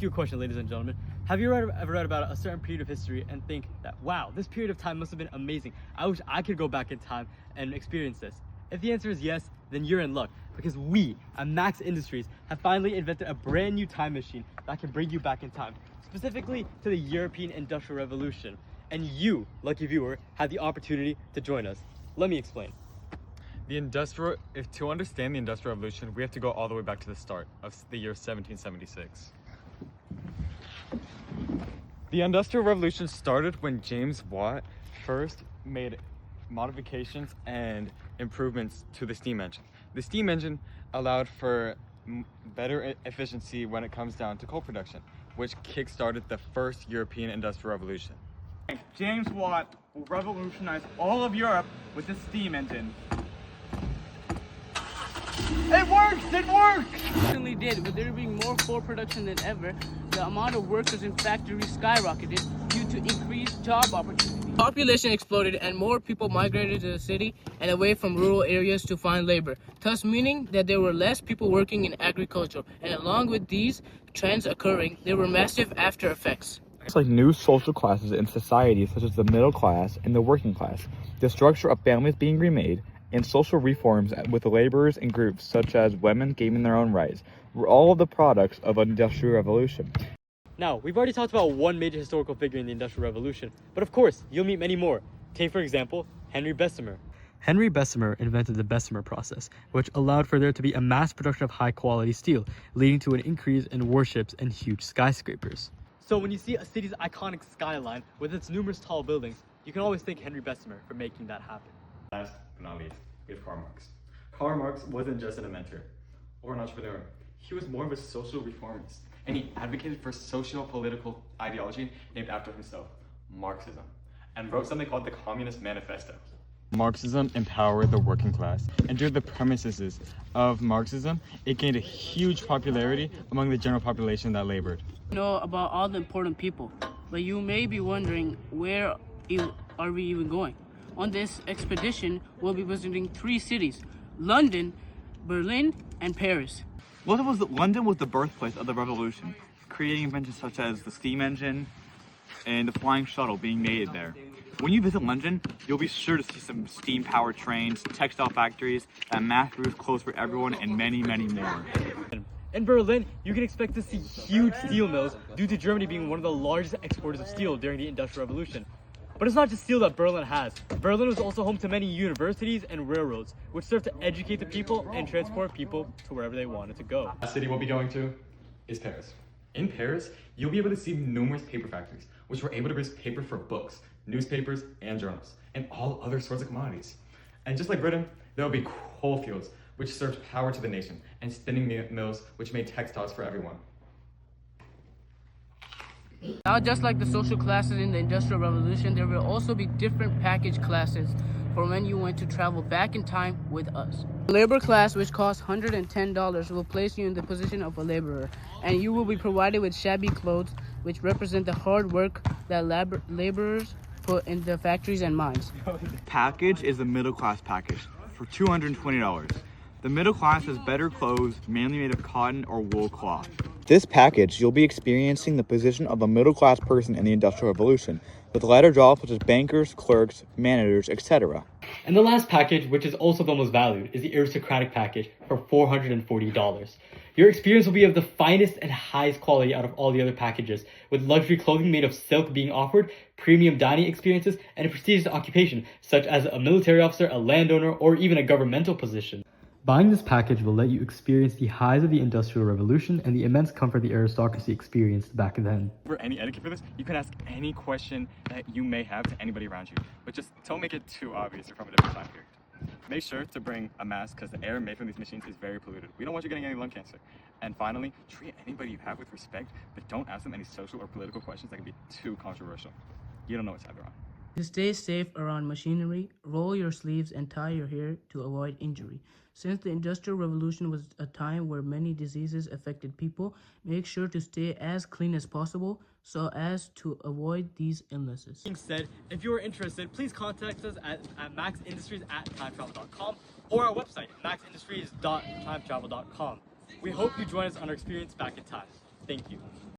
You a question, ladies and gentlemen. Have you ever read about a certain period of history and think that, wow, this period of time must have been amazing. I wish I could go back in time and experience this. If the answer is yes, then you're in luck because we at Max Industries have finally invented a brand new time machine that can bring you back in time, specifically to the European Industrial Revolution. And you, lucky viewer, had the opportunity to join us. Let me explain. To understand the Industrial Revolution, we have to go all the way back to the start of the year 1776. The Industrial Revolution started when James Watt first made modifications and improvements to the steam engine. The steam engine allowed for better efficiency when it comes down to coal production, which kick-started the first European Industrial Revolution. James Watt will revolutionize all of Europe with the steam engine. It works! It works! Certainly did. With there being more coal production than ever, the amount of workers in factories skyrocketed due to increased job opportunities. Population exploded and more people migrated to the city and away from rural areas to find labor, thus meaning that there were less people working in agriculture. And along with these trends occurring, there were massive after effects. It's like new social classes in society, such as the middle class and the working class, the structure of families being remade, and social reforms with laborers and groups such as women gaining their own rights were all of the products of an industrial revolution. Now, we've already talked about one major historical figure in the Industrial Revolution, but of course, you'll meet many more. Take, for example, Henry Bessemer. Henry Bessemer invented the Bessemer process, which allowed for there to be a mass production of high-quality steel, leading to an increase in warships and huge skyscrapers. So when you see a city's iconic skyline with its numerous tall buildings, you can always thank Henry Bessemer for making that happen. Last but not least, we have Karl Marx. Karl Marx wasn't just an inventor or an entrepreneur. He was more of a social reformist, and he advocated for socio-political ideology named after himself, Marxism, and wrote something called the Communist Manifesto. Marxism empowered the working class, and due to the premises of Marxism, it gained a huge popularity among the general population that labored. Know about all the important people, but you may be wondering, where are we even going? On this expedition, we'll be visiting 3 cities: London, Berlin, and Paris. London was the birthplace of the revolution, creating inventions such as the steam engine and the flying shuttle being made there. When you visit London, you'll be sure to see some steam-powered trains, textile factories, and mass-produced clothes for everyone, and many, many more. In Berlin, you can expect to see huge steel mills due to Germany being one of the largest exporters of steel during the Industrial Revolution. But it's not just steel that Berlin has. Berlin was also home to many universities and railroads, which served to educate the people and transport people to wherever they wanted to go. The city we'll be going to is Paris. In Paris, you'll be able to see numerous paper factories, which were able to produce paper for books, newspapers, and journals, and all other sorts of commodities. And just like Britain, there will be coal fields, which served power to the nation, and spinning mills, which made textiles for everyone. Now, just like the social classes in the Industrial Revolution, there will also be different package classes for when you want to travel back in time with us. The labor class, which costs $110, will place you in the position of a laborer, and you will be provided with shabby clothes, which represent the hard work that laborers put in the factories and mines. Package is the middle class package for $220. The middle class has better clothes, mainly made of cotton or wool cloth. This package, you'll be experiencing the position of a middle-class person in the Industrial Revolution, with lighter jobs such as bankers, clerks, managers, etc. And the last package, which is also the most valued, is the aristocratic package for $440. Your experience will be of the finest and highest quality out of all the other packages, with luxury clothing made of silk being offered, premium dining experiences, and a prestigious occupation, such as a military officer, a landowner, or even a governmental position. Buying this package will let you experience the highs of the Industrial Revolution and the immense comfort the aristocracy experienced back then. For any etiquette for this, you can ask any question that you may have to anybody around you, but just don't make it too obvious you're from a different time period. Make sure to bring a mask because the air made from these machines is very polluted. We don't want you getting any lung cancer. And finally, treat anybody you have with respect, but don't ask them any social or political questions that can be too controversial. You don't know what side they're on. To stay safe around machinery, roll your sleeves and tie your hair to avoid injury. Since the Industrial Revolution was a time where many diseases affected people, make sure to stay as clean as possible so as to avoid these illnesses. Being said, if you are interested, please contact us at maxindustries@timetravel.com or our website, maxindustries.timetravel.com. We hope you join us on our experience back in time. Thank you.